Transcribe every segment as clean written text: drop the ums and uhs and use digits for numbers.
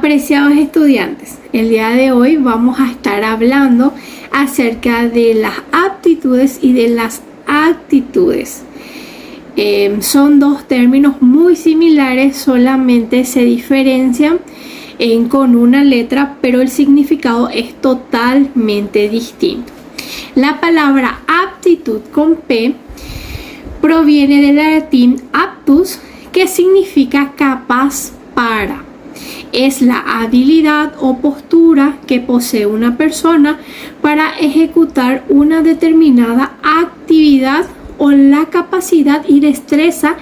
Apreciados estudiantes, el día de hoy vamos a estar hablando acerca de las aptitudes y de las actitudes. Son dos términos muy similares, solamente se diferencian con una letra, pero el significado es totalmente distinto. La palabra aptitud con P proviene del latín aptus, que significa capaz para. Es la habilidad o postura que posee una persona para ejecutar una determinada actividad o la capacidad y destreza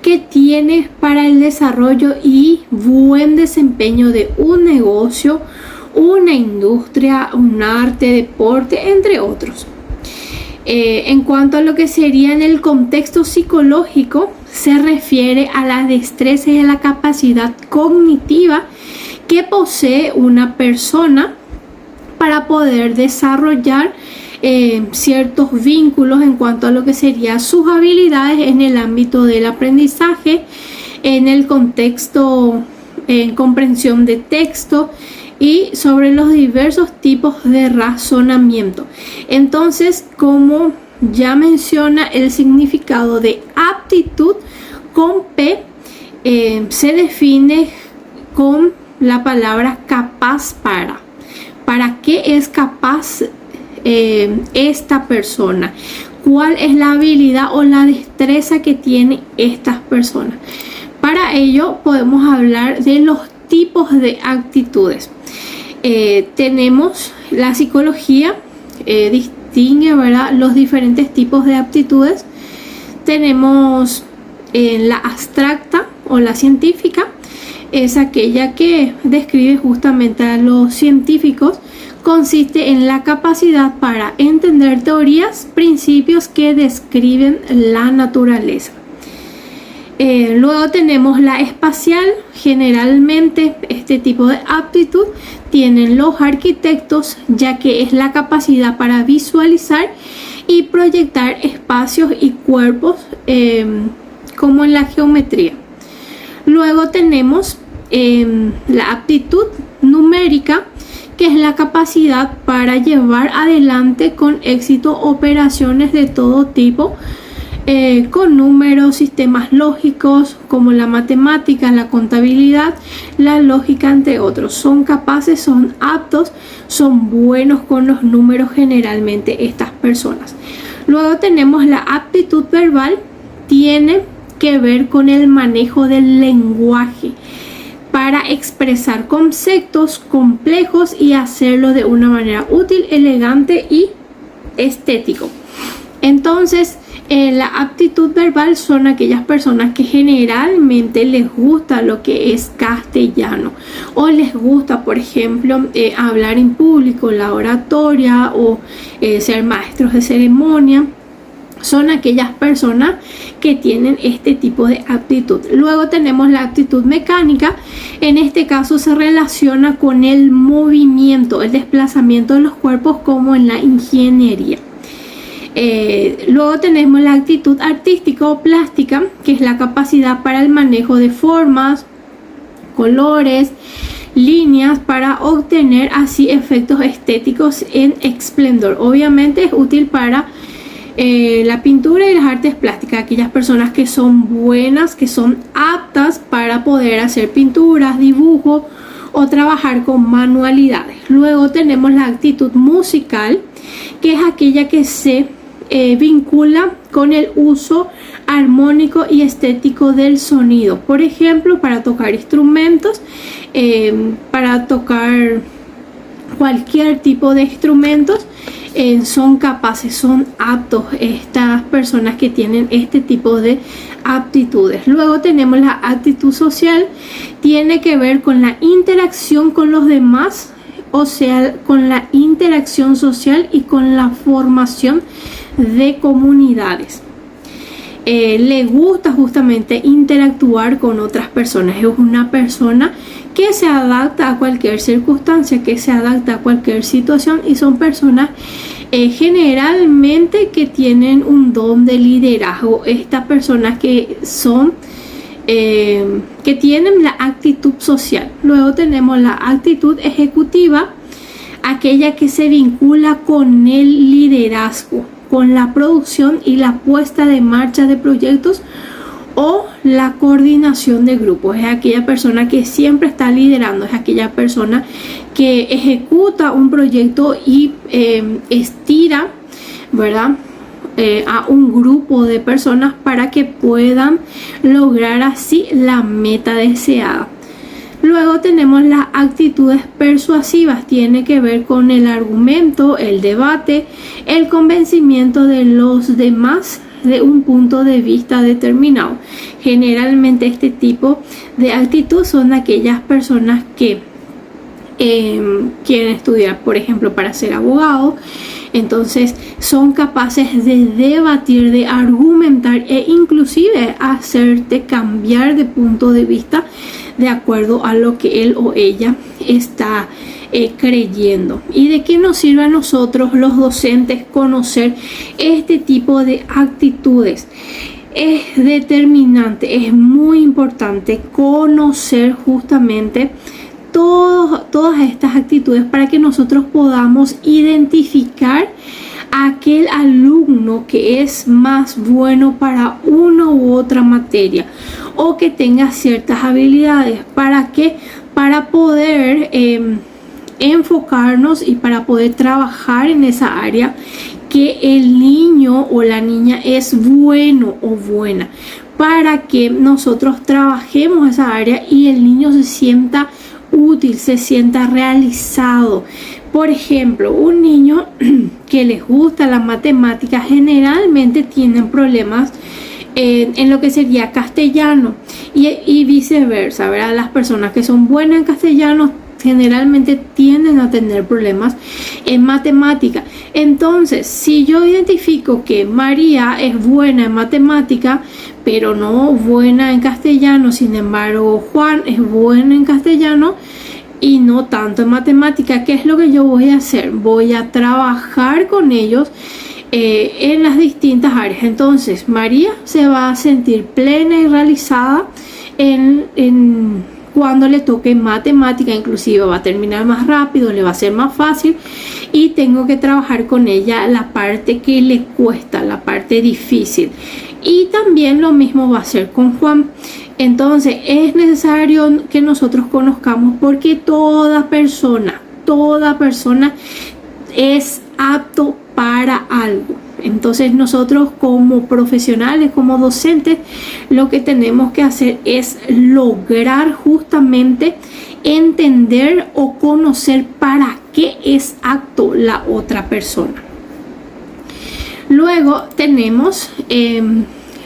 que tiene para el desarrollo y buen desempeño de un negocio, una industria, un arte, deporte, entre otros. En cuanto a lo que sería en el contexto psicológico, se refiere a la destreza y a la capacidad cognitiva que posee una persona para poder desarrollar ciertos vínculos en cuanto a lo que serían sus habilidades en el ámbito del aprendizaje, en el contexto, en comprensión de texto y sobre los diversos tipos de razonamiento. Entonces, como ya menciona el significado de aptitud con P, se define con la palabra capaz para. ¿Para qué es capaz esta persona? ¿Cuál es la habilidad o la destreza que tiene estas personas? Para ello podemos hablar de los tipos de actitudes. Tenemos la psicología, distingue, ¿verdad?, los diferentes tipos de aptitudes. Tenemos la abstracta o la científica, es aquella que describe justamente a los científicos. Consiste en la capacidad para entender teorías, principios que describen la naturaleza. Luego tenemos la espacial. Generalmente este tipo de aptitud tienen los arquitectos, ya que es la capacidad para visualizar y proyectar espacios y cuerpos, como en la geometría. Luego tenemos la aptitud numérica, que es la capacidad para llevar adelante con éxito operaciones de todo tipo, con números, sistemas lógicos como la matemática, la contabilidad, la lógica, entre otros. Son capaces, son aptos, son buenos con los números generalmente estas personas. Luego tenemos la aptitud verbal, tiene que ver con el manejo del lenguaje para expresar conceptos complejos y hacerlo de una manera útil, elegante y estético. Entonces, la aptitud verbal son aquellas personas que generalmente les gusta lo que es castellano, o les gusta, por ejemplo, hablar en público, la oratoria, o ser maestros de ceremonia. Son aquellas personas que tienen este tipo de aptitud. Luego tenemos la aptitud mecánica. En este caso se relaciona con el movimiento, el desplazamiento de los cuerpos, como en la ingeniería. Luego tenemos la actitud artística o plástica, que es la capacidad para el manejo de formas, colores, líneas, para obtener así efectos estéticos en esplendor. Obviamente es útil para la pintura y las artes plásticas, aquellas personas que son buenas, que son aptas para poder hacer pinturas, dibujos o trabajar con manualidades. Luego tenemos la actitud musical, que es aquella que se vincula con el uso armónico y estético del sonido. Por ejemplo, para tocar instrumentos, para tocar cualquier tipo de instrumentos, son capaces, son aptos estas personas que tienen este tipo de aptitudes. Luego tenemos la actitud social, tiene que ver con la interacción con los demás, o sea, con la interacción social y con la formación de comunidades. Le gusta justamente interactuar con otras personas. Es una persona que se adapta a cualquier circunstancia, que se adapta a cualquier situación, y son personas generalmente que tienen un don de liderazgo. Estas personas que son que tienen la actitud social. Luego tenemos la actitud ejecutiva, aquella que se vincula con el liderazgo, con la producción y la puesta de marcha de proyectos o la coordinación de grupos. Es aquella persona que siempre está liderando, es aquella persona que ejecuta un proyecto y estira, ¿verdad?, a un grupo de personas para que puedan lograr así la meta deseada. Luego tenemos las actitudes persuasivas, tiene que ver con el argumento, el debate, el convencimiento de los demás de un punto de vista determinado. Generalmente este tipo de actitud son aquellas personas que quieren estudiar, por ejemplo, para ser abogado. Entonces son capaces de debatir, de argumentar e inclusive hacerte cambiar de punto de vista de acuerdo a lo que él o ella está creyendo. ¿Y de qué nos sirve a nosotros los docentes conocer este tipo de actitudes? Es determinante, es muy importante conocer justamente todas estas actitudes para que nosotros podamos identificar a aquel alumno que es más bueno para una u otra materia o que tenga ciertas habilidades. ¿Para qué? Para poder enfocarnos y para poder trabajar en esa área que el niño o la niña es bueno o buena, para que nosotros trabajemos esa área y el niño se sienta útil, se sienta realizado. Por ejemplo, un niño que les gusta la matemática generalmente tienen problemas en lo que sería castellano y viceversa, ¿verdad? Las personas que son buenas en castellano generalmente tienden a tener problemas en matemática. Entonces, si yo identifico que María es buena en matemática, pero no buena en castellano, sin embargo Juan es bueno en castellano y no tanto en matemática, ¿qué es lo que yo voy a hacer? Voy a trabajar con ellos en las distintas áreas. Entonces María se va a sentir plena y realizada cuando le toque matemática, inclusive va a terminar más rápido, le va a ser más fácil y tengo que trabajar con ella la parte que le cuesta, la parte difícil. Y también lo mismo va a ser con Juan. Entonces es necesario que nosotros conozcamos porque toda persona es apto para algo. Entonces nosotros como profesionales, como docentes, lo que tenemos que hacer es lograr justamente entender o conocer para qué es apto la otra persona. Luego tenemos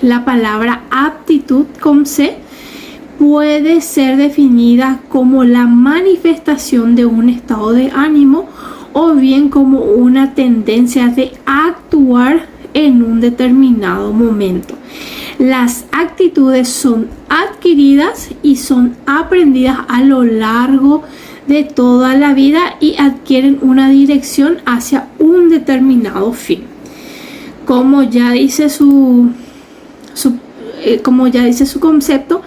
la palabra aptitud con C. Puede ser definida como la manifestación de un estado de ánimo o bien como una tendencia de actuar en un determinado momento. Las actitudes son adquiridas y son aprendidas a lo largo de toda la vida y adquieren una dirección hacia un determinado fin. Como ya dice su concepto,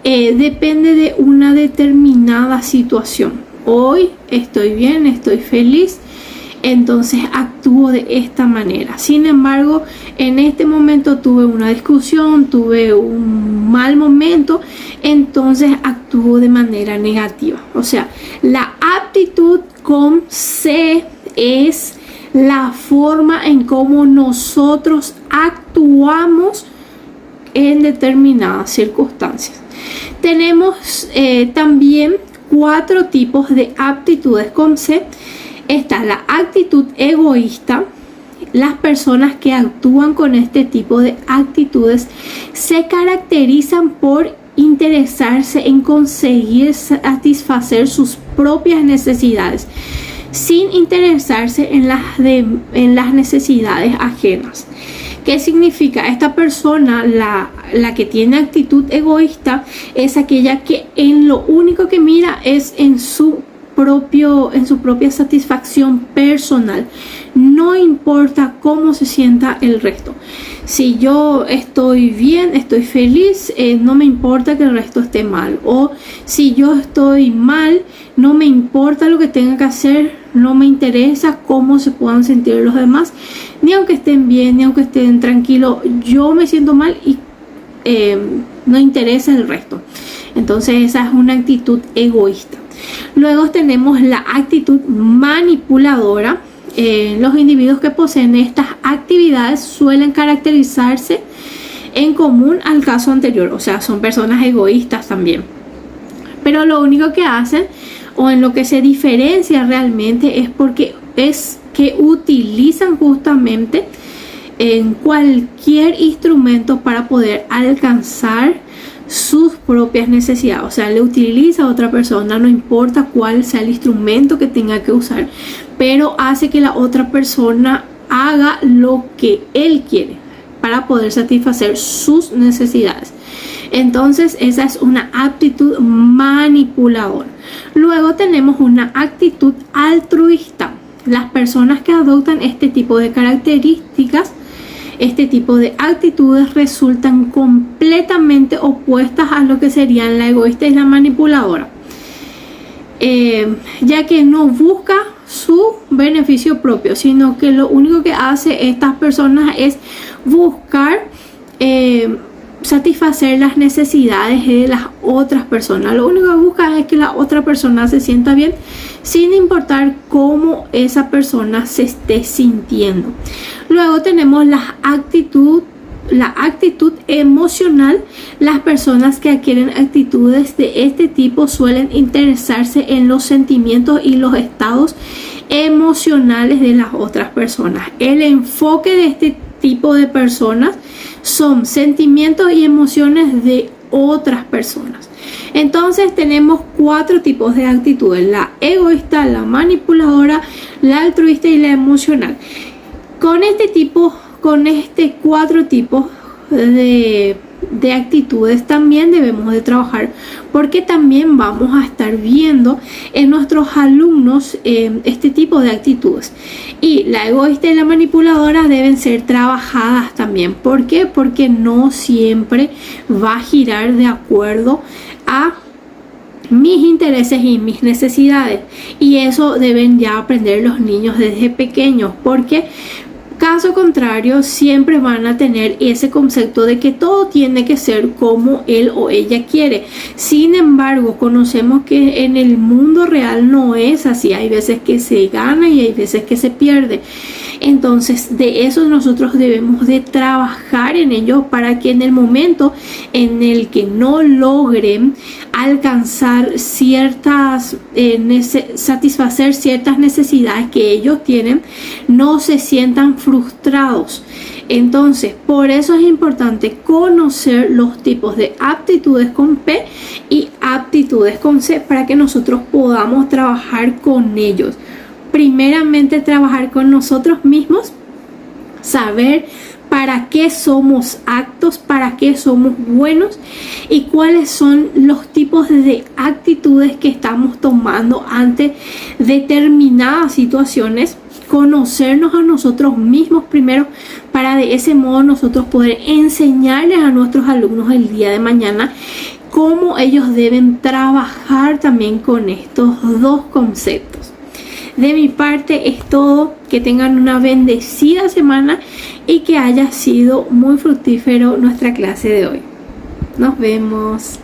depende de una determinada situación. Hoy estoy bien, estoy feliz, entonces actúo de esta manera. Sin embargo, en este momento tuve una discusión, tuve un mal momento, entonces actúo de manera negativa. O sea, la aptitud con C es la forma en cómo nosotros actuamos en determinadas circunstancias. Tenemos también 4 tipos de aptitudes con C. Está la actitud egoísta. Las personas que actúan con este tipo de actitudes se caracterizan por interesarse en conseguir satisfacer sus propias necesidades sin interesarse en las necesidades ajenas. ¿Qué significa? Esta persona, la que tiene actitud egoísta, es aquella que en lo único que mira es en su en su propia satisfacción personal. No importa cómo se sienta el resto. Si yo estoy bien, estoy feliz, no me importa que el resto esté mal. O si yo estoy mal, no me importa lo que tenga que hacer, no me interesa cómo se puedan sentir los demás, ni aunque estén bien, ni aunque estén tranquilos, yo me siento mal y no interesa el resto. Entonces esa es una actitud egoísta. Luego tenemos la actitud manipuladora. Los individuos que poseen estas actividades suelen caracterizarse en común al caso anterior, o sea, son personas egoístas también. Pero lo único que hacen o en lo que se diferencia realmente es que utilizan justamente en cualquier instrumento para poder alcanzar sus propias necesidades. O sea, le utiliza a otra persona, no importa cuál sea el instrumento que tenga que usar, pero hace que la otra persona haga lo que él quiere para poder satisfacer sus necesidades. Entonces esa es una actitud manipuladora. Luego tenemos una actitud altruista. Las personas que adoptan este tipo de características, este tipo de actitudes, resultan completamente opuestas a lo que serían la egoísta y la manipuladora, ya que no busca su beneficio propio, sino que lo único que hace estas personas es buscar satisfacer las necesidades de las otras personas. Lo único que busca es que la otra persona se sienta bien, sin importar cómo esa persona se esté sintiendo. Luego tenemos la actitud emocional. Las personas que adquieren actitudes de este tipo suelen interesarse en los sentimientos y los estados emocionales de las otras personas. El enfoque de este tipo de personas son sentimientos y emociones de otras personas. Entonces tenemos 4 tipos de actitudes: la egoísta, la manipuladora, la altruista y la emocional. Con este 4 tipos de actitudes también debemos de trabajar, porque también vamos a estar viendo en nuestros alumnos este tipo de actitudes. Y la egoísta y la manipuladora deben ser trabajadas también. ¿Por qué? Porque no siempre va a girar de acuerdo a mis intereses y mis necesidades, y eso deben ya aprender los niños desde pequeños, porque caso contrario siempre van a tener ese concepto de que todo tiene que ser como él o ella quiere. Sin embargo, conocemos que en el mundo real no es así. Hay veces que se gana y hay veces que se pierde. Entonces de eso nosotros debemos de trabajar en ello, para que en el momento en el que no logren alcanzar satisfacer ciertas necesidades que ellos tienen, no se sientan frustrados. Entonces, por eso es importante conocer los tipos de aptitudes con P y aptitudes con C, para que nosotros podamos trabajar con ellos. Primeramente, trabajar con nosotros mismos, saber para qué somos aptos, para qué somos buenos y cuáles son los tipos de actitudes que estamos tomando ante determinadas situaciones. Conocernos a nosotros mismos primero, para de ese modo nosotros poder enseñarles a nuestros alumnos el día de mañana cómo ellos deben trabajar también con estos 2 conceptos. De mi parte es todo. Que tengan una bendecida semana y que haya sido muy fructífero nuestra clase de hoy. Nos vemos.